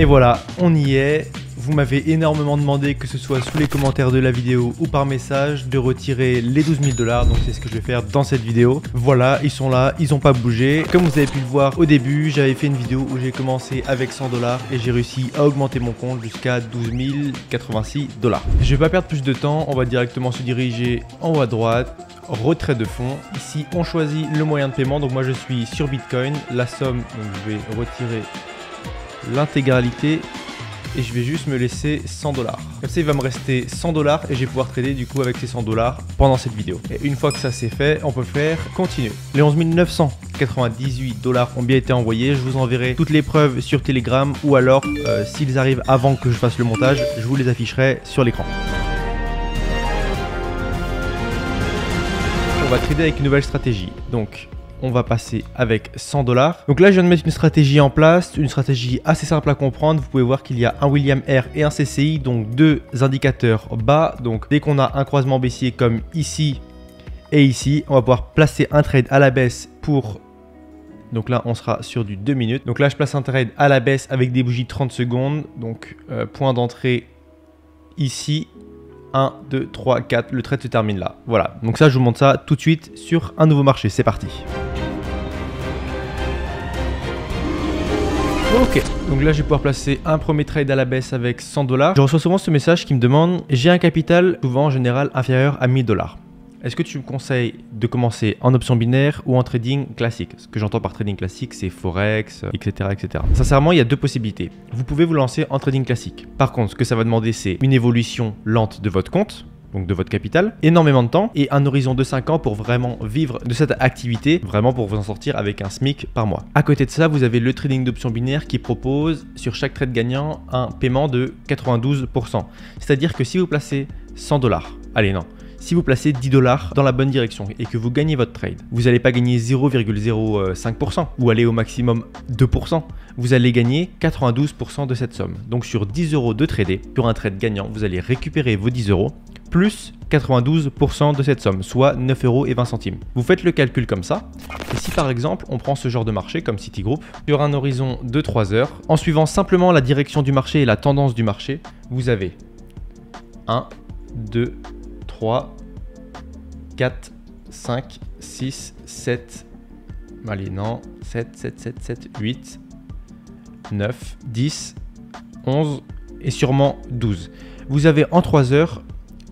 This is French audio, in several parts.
Et voilà, on y est. Vous m'avez énormément demandé, que ce soit sous les commentaires de la vidéo ou par message, de retirer les 12 000 $. Donc c'est ce que je vais faire dans cette vidéo. Voilà, ils sont là, ils n'ont pas bougé. Comme vous avez pu le voir au début, j'avais fait une vidéo où j'ai commencé avec 100 $ et j'ai réussi à augmenter mon compte jusqu'à 12 086 $. Je vais pas perdre plus de temps, on va directement se diriger en haut à droite. Retrait de fonds. Ici, on choisit le moyen de paiement. Donc moi, je suis sur Bitcoin. La somme, donc je vais retirer l'intégralité. Et je vais juste me laisser 100 $. Comme ça, il va me rester 100 $ et je vais pouvoir trader du coup avec ces 100 $ pendant cette vidéo. Et une fois que ça c'est fait, on peut faire continuer. Les 11 998 $ ont bien été envoyés. Je vous enverrai toutes les preuves sur Telegram ou alors, s'ils arrivent avant que je fasse le montage, je vous les afficherai sur l'écran. On va trader avec une nouvelle stratégie. Donc, on va passer avec 100 $. Donc là, je viens de mettre une stratégie en place, une stratégie assez simple à comprendre. Vous pouvez voir qu'il y a un William R et un CCI, donc deux indicateurs bas. Donc dès qu'on a un croisement baissier comme ici et ici, on va pouvoir placer un trade à la baisse pour... Donc là, on sera sur du 2 minutes. Donc là, je place un trade à la baisse avec des bougies 30 secondes. Donc point d'entrée ici. 1, 2, 3, 4, le trade se termine là. Voilà, donc ça je vous montre ça tout de suite sur un nouveau marché, c'est parti. Ok, donc là je vais pouvoir placer un premier trade à la baisse avec 100 $. Je reçois souvent ce message qui me demande, j'ai un capital souvent en général inférieur à 1000 $. Est-ce que tu me conseilles de commencer en option binaire ou en trading classique? Ce que j'entends par trading classique, c'est Forex, etc., etc. Sincèrement, il y a deux possibilités. Vous pouvez vous lancer en trading classique. Par contre, ce que ça va demander, c'est une évolution lente de votre compte, donc de votre capital, énormément de temps et un horizon de 5 ans pour vraiment vivre de cette activité, vraiment pour vous en sortir avec un SMIC par mois. À côté de ça, vous avez le trading d'options binaires qui propose sur chaque trade gagnant un paiement de 92%. C'est-à-dire que si vous placez 100 $, allez non, si vous placez 10 $ dans la bonne direction et que vous gagnez votre trade, vous n'allez pas gagner 0,05% ou aller au maximum 2%. Vous allez gagner 92% de cette somme. Donc sur 10 € de trader, sur un trade gagnant, vous allez récupérer vos 10 € plus 92% de cette somme, soit 9,20 €. Vous faites le calcul comme ça. Et si par exemple, on prend ce genre de marché comme Citigroup, sur un horizon de 3 heures, en suivant simplement la direction du marché et la tendance du marché, vous avez 1, 2, 3, 4, 5, 6, 7, allez non, 7, 8, 9, 10, 11 et sûrement 12. Vous avez en 3 heures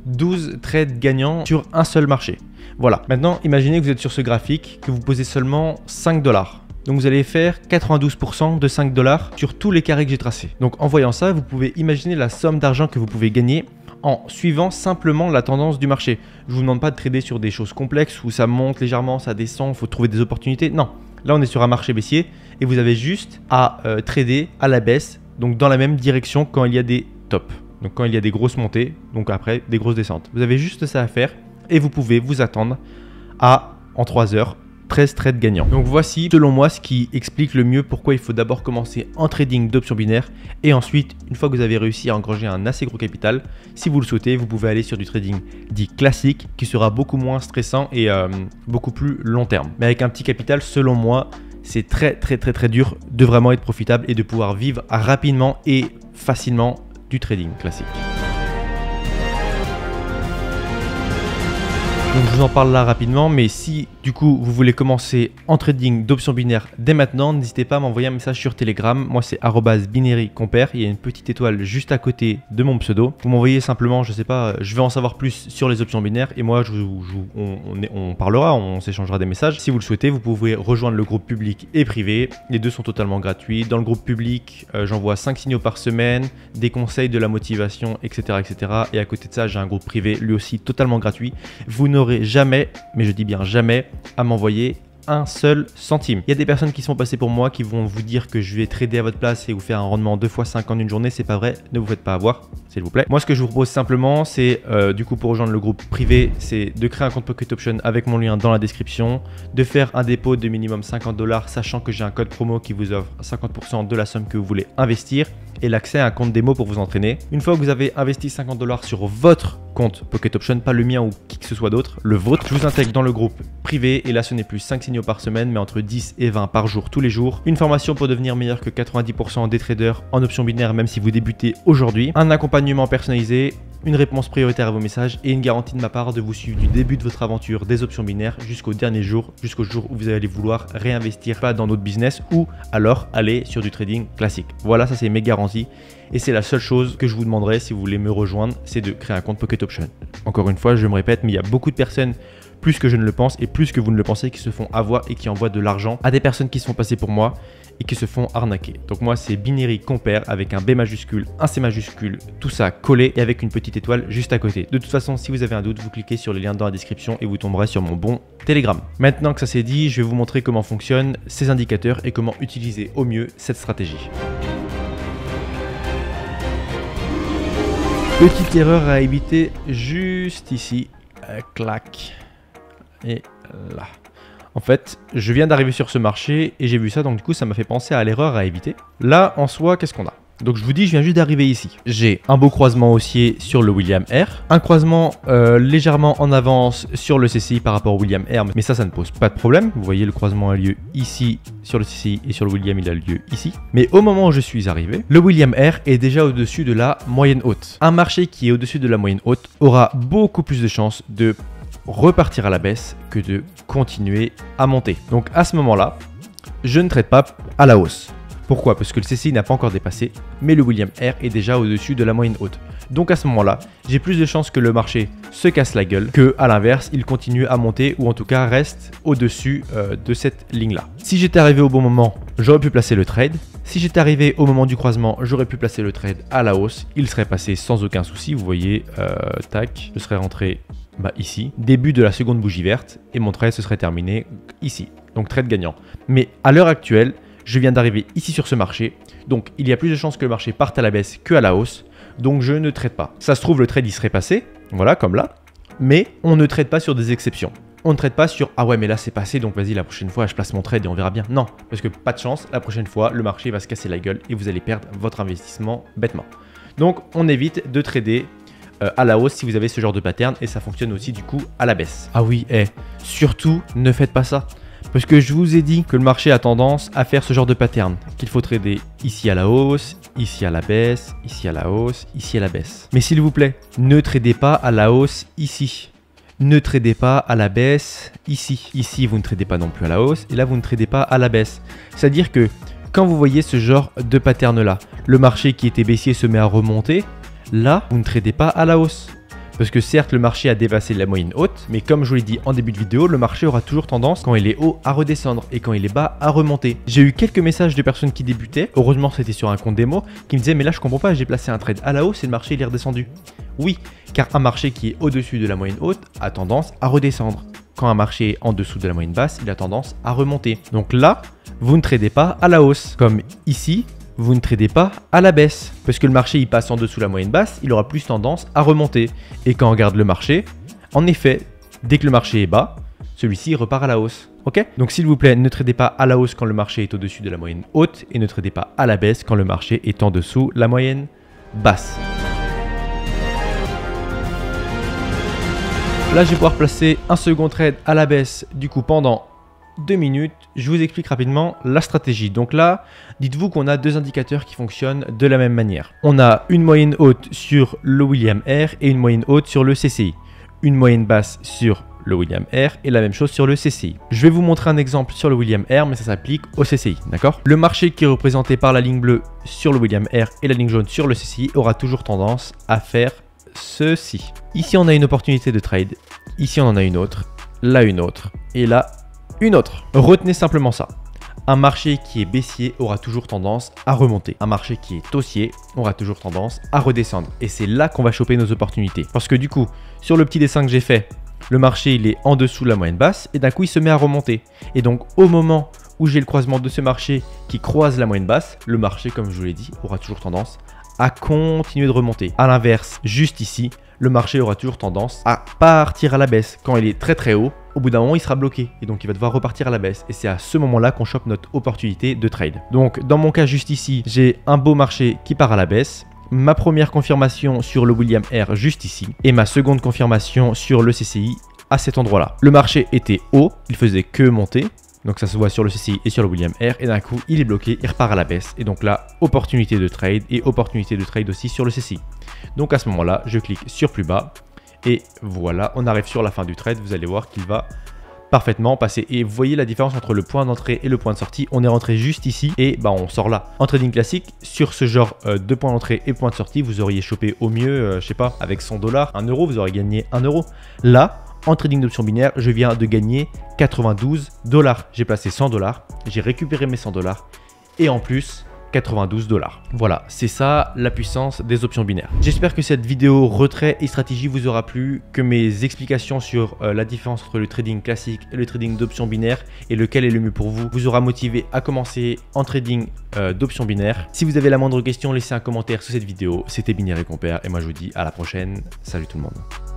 12 trades gagnants sur un seul marché. Voilà, maintenant imaginez que vous êtes sur ce graphique, que vous posez seulement 5 $. Donc vous allez faire 92% de 5 $ sur tous les carrés que j'ai tracés. Donc en voyant ça, vous pouvez imaginer la somme d'argent que vous pouvez gagner en suivant simplement la tendance du marché. Je ne vous demande pas de trader sur des choses complexes où ça monte légèrement, ça descend, il faut trouver des opportunités. Non, là on est sur un marché baissier et vous avez juste à trader à la baisse, donc dans la même direction quand il y a des tops. Donc quand il y a des grosses montées, donc après des grosses descentes. Vous avez juste ça à faire et vous pouvez vous attendre à, en 3 heures, 13 trades gagnants. Donc voici selon moi ce qui explique le mieux pourquoi il faut d'abord commencer en trading d'options binaires et ensuite, une fois que vous avez réussi à engranger un assez gros capital, si vous le souhaitez, vous pouvez aller sur du trading dit classique qui sera beaucoup moins stressant et beaucoup plus long terme. Mais avec un petit capital, selon moi, c'est très dur de vraiment être profitable et de pouvoir vivre rapidement et facilement du trading classique. Donc je vous en parle là rapidement, mais si du coup vous voulez commencer en trading d'options binaires dès maintenant, n'hésitez pas à m'envoyer un message sur Telegram. Moi c'est @binary_compère, il y a une petite étoile juste à côté de mon pseudo. Vous m'envoyez simplement, je sais pas, je veux en savoir plus sur les options binaires et moi on parlera, on s'échangera des messages. Si vous le souhaitez, vous pouvez rejoindre le groupe public et privé. Les deux sont totalement gratuits. Dans le groupe public, j'envoie 5 signaux par semaine, des conseils, de la motivation, etc. etc. Et à côté de ça, j'ai un groupe privé, lui aussi totalement gratuit. Vous n'aurez jamais, mais je dis bien jamais, à m'envoyer un seul centime. Il y a des personnes qui sont passées pour moi qui vont vous dire que je vais trader à votre place et vous faire un rendement 2 x 5 en une journée. C'est pas vrai, ne vous faites pas avoir, s'il vous plaît. Moi, ce que je vous propose simplement, c'est du coup pour rejoindre le groupe privé, c'est de créer un compte Pocket Option avec mon lien dans la description, de faire un dépôt de minimum 50 $, sachant que j'ai un code promo qui vous offre 50% de la somme que vous voulez investir et l'accès à un compte démo pour vous entraîner. Une fois que vous avez investi 50 $ sur votre compte Pocket Option, pas le mien ou qui que ce soit d'autre, le vôtre. Je vous intègre dans le groupe privé et là ce n'est plus 5 signaux par semaine mais entre 10 et 20 par jour tous les jours. Une formation pour devenir meilleur que 90% des traders en options binaires même si vous débutez aujourd'hui. Un accompagnement personnalisé, une réponse prioritaire à vos messages et une garantie de ma part de vous suivre du début de votre aventure des options binaires jusqu'au dernier jour, jusqu'au jour où vous allez vouloir réinvestir pas dans notre business ou alors aller sur du trading classique. Voilà, ça c'est mes garanties et c'est la seule chose que je vous demanderai si vous voulez me rejoindre, c'est de créer un compte Pocket Option. Encore une fois, je me répète, mais il y a beaucoup de personnes, plus que je ne le pense et plus que vous ne le pensez, qui se font avoir et qui envoient de l'argent à des personnes qui se font passer pour moi et qui se font arnaquer. Donc moi c'est Binary Compare avec un B majuscule, un C majuscule, tout ça collé et avec une petite étoile juste à côté. De toute façon, si vous avez un doute, vous cliquez sur le lien dans la description et vous tomberez sur mon bon Telegram. Maintenant que ça c'est dit, je vais vous montrer comment fonctionnent ces indicateurs et comment utiliser au mieux cette stratégie. Petite erreur à éviter juste ici, clac, et là. En fait, je viens d'arriver sur ce marché et j'ai vu ça, donc du coup ça m'a fait penser à l'erreur à éviter. Là, en soi, qu'est-ce qu'on a? Donc je vous dis, je viens juste d'arriver ici. J'ai un beau croisement haussier sur le William R, un croisement légèrement en avance sur le CCI par rapport au William R, mais ça ne pose pas de problème. Vous voyez, le croisement a lieu ici sur le CCI et sur le William, il a lieu ici. Mais au moment où je suis arrivé, le William R est déjà au-dessus de la moyenne haute. Un marché qui est au-dessus de la moyenne haute aura beaucoup plus de chances de repartir à la baisse que de continuer à monter. Donc à ce moment-là, je ne trade pas à la hausse. Pourquoi? Parce que le CCI n'a pas encore dépassé, mais le William R est déjà au-dessus de la moyenne haute. Donc à ce moment-là, j'ai plus de chances que le marché se casse la gueule, que à l'inverse, il continue à monter ou en tout cas reste au-dessus de cette ligne-là. Si j'étais arrivé au bon moment, j'aurais pu placer le trade. Si j'étais arrivé au moment du croisement, j'aurais pu placer le trade à la hausse. Il serait passé sans aucun souci. Vous voyez, tac, je serais rentré ici, début de la seconde bougie verte et mon trade se serait terminé ici. Donc trade gagnant. Mais à l'heure actuelle, je viens d'arriver ici sur ce marché, donc il y a plus de chances que le marché parte à la baisse que à la hausse, donc je ne trade pas. Ça se trouve, le trade il serait passé, voilà, comme là, mais on ne trade pas sur des exceptions. On ne trade pas sur « Ah ouais, mais là c'est passé, donc vas-y, la prochaine fois je place mon trade et on verra bien ». Non, parce que pas de chance, la prochaine fois, le marché va se casser la gueule et vous allez perdre votre investissement bêtement. Donc on évite de trader à la hausse si vous avez ce genre de pattern et ça fonctionne aussi du coup à la baisse. Ah oui, surtout ne faites pas ça. Parce que je vous ai dit que le marché a tendance à faire ce genre de pattern, qu'il faut trader ici à la hausse, ici à la baisse, ici à la hausse, ici à la baisse. Mais s'il vous plaît, ne tradez pas à la hausse ici. Ne tradez pas à la baisse ici. Ici, vous ne tradez pas non plus à la hausse et là, vous ne tradez pas à la baisse. C'est-à-dire que quand vous voyez ce genre de pattern là, le marché qui était baissier se met à remonter, là, vous ne tradez pas à la hausse. Parce que certes, le marché a dépassé la moyenne haute, mais comme je vous l'ai dit en début de vidéo, le marché aura toujours tendance, quand il est haut, à redescendre et quand il est bas, à remonter. J'ai eu quelques messages de personnes qui débutaient, heureusement c'était sur un compte démo, qui me disaient « Mais là je comprends pas, j'ai placé un trade à la hausse et le marché il est redescendu. » Oui, car un marché qui est au-dessus de la moyenne haute a tendance à redescendre. Quand un marché est en dessous de la moyenne basse, il a tendance à remonter. Donc là, vous ne tradez pas à la hausse. Comme ici, vous ne tradez pas à la baisse. Parce que le marché il passe en dessous de la moyenne basse, il aura plus tendance à remonter. Et quand on regarde le marché, en effet, dès que le marché est bas, celui-ci repart à la hausse. Ok? Donc s'il vous plaît, ne tradez pas à la hausse quand le marché est au-dessus de la moyenne haute et ne tradez pas à la baisse quand le marché est en dessous de la moyenne basse. Là, je vais pouvoir placer un second trade à la baisse du coup pendant 2 minutes. Je vous explique rapidement la stratégie. Donc là, dites-vous qu'on a deux indicateurs qui fonctionnent de la même manière. On a une moyenne haute sur le William R et une moyenne haute sur le CCI. Une moyenne basse sur le William R et la même chose sur le CCI. Je vais vous montrer un exemple sur le William R, mais ça s'applique au CCI, d'accord? Le marché qui est représenté par la ligne bleue sur le William R et la ligne jaune sur le CCI aura toujours tendance à faire ceci. Ici, on a une opportunité de trade. Ici, on en a une autre. Là, une autre. Et là, une autre. Retenez simplement ça. Un marché qui est baissier aura toujours tendance à remonter. Un marché qui est haussier aura toujours tendance à redescendre. Et c'est là qu'on va choper nos opportunités. Parce que du coup, sur le petit dessin que j'ai fait, le marché il est en dessous de la moyenne basse et d'un coup il se met à remonter. Et donc au moment où j'ai le croisement de ce marché qui croise la moyenne basse, le marché, comme je vous l'ai dit, aura toujours tendance à continuer de remonter. A l'inverse, juste ici, le marché aura toujours tendance à partir à la baisse. Quand il est très très haut, au bout d'un moment, il sera bloqué et donc il va devoir repartir à la baisse. Et c'est à ce moment-là qu'on chope notre opportunité de trade. Donc dans mon cas juste ici, j'ai un beau marché qui part à la baisse. ma première confirmation sur le William Air juste ici et ma seconde confirmation sur le CCI à cet endroit-là. Le marché était haut, il faisait que monter. Donc ça se voit sur le CCI et sur le William Air et d'un coup il est bloqué, il repart à la baisse et donc là opportunité de trade et opportunité de trade aussi sur le CCI. Donc à ce moment-là je clique sur plus bas et voilà, on arrive sur la fin du trade, vous allez voir qu'il va parfaitement passer et vous voyez la différence entre le point d'entrée et le point de sortie. On est rentré juste ici et bah on sort là. En trading classique, sur ce genre de point d'entrée et point de sortie, vous auriez chopé au mieux, je sais pas, avec 100 $, 1 euro, vous aurez gagné 1 euro. Là, en trading d'options binaires, je viens de gagner 92 $. J'ai placé 100 $, j'ai récupéré mes 100 $ et en plus 92 $. Voilà, c'est ça la puissance des options binaires. J'espère que cette vidéo retrait et stratégie vous aura plu, que mes explications sur la différence entre le trading classique et le trading d'options binaires et lequel est le mieux pour vous, vous aura motivé à commencer en trading d'options binaires. Si vous avez la moindre question, laissez un commentaire sous cette vidéo. C'était Binaire et Compère et moi je vous dis à la prochaine. Salut tout le monde.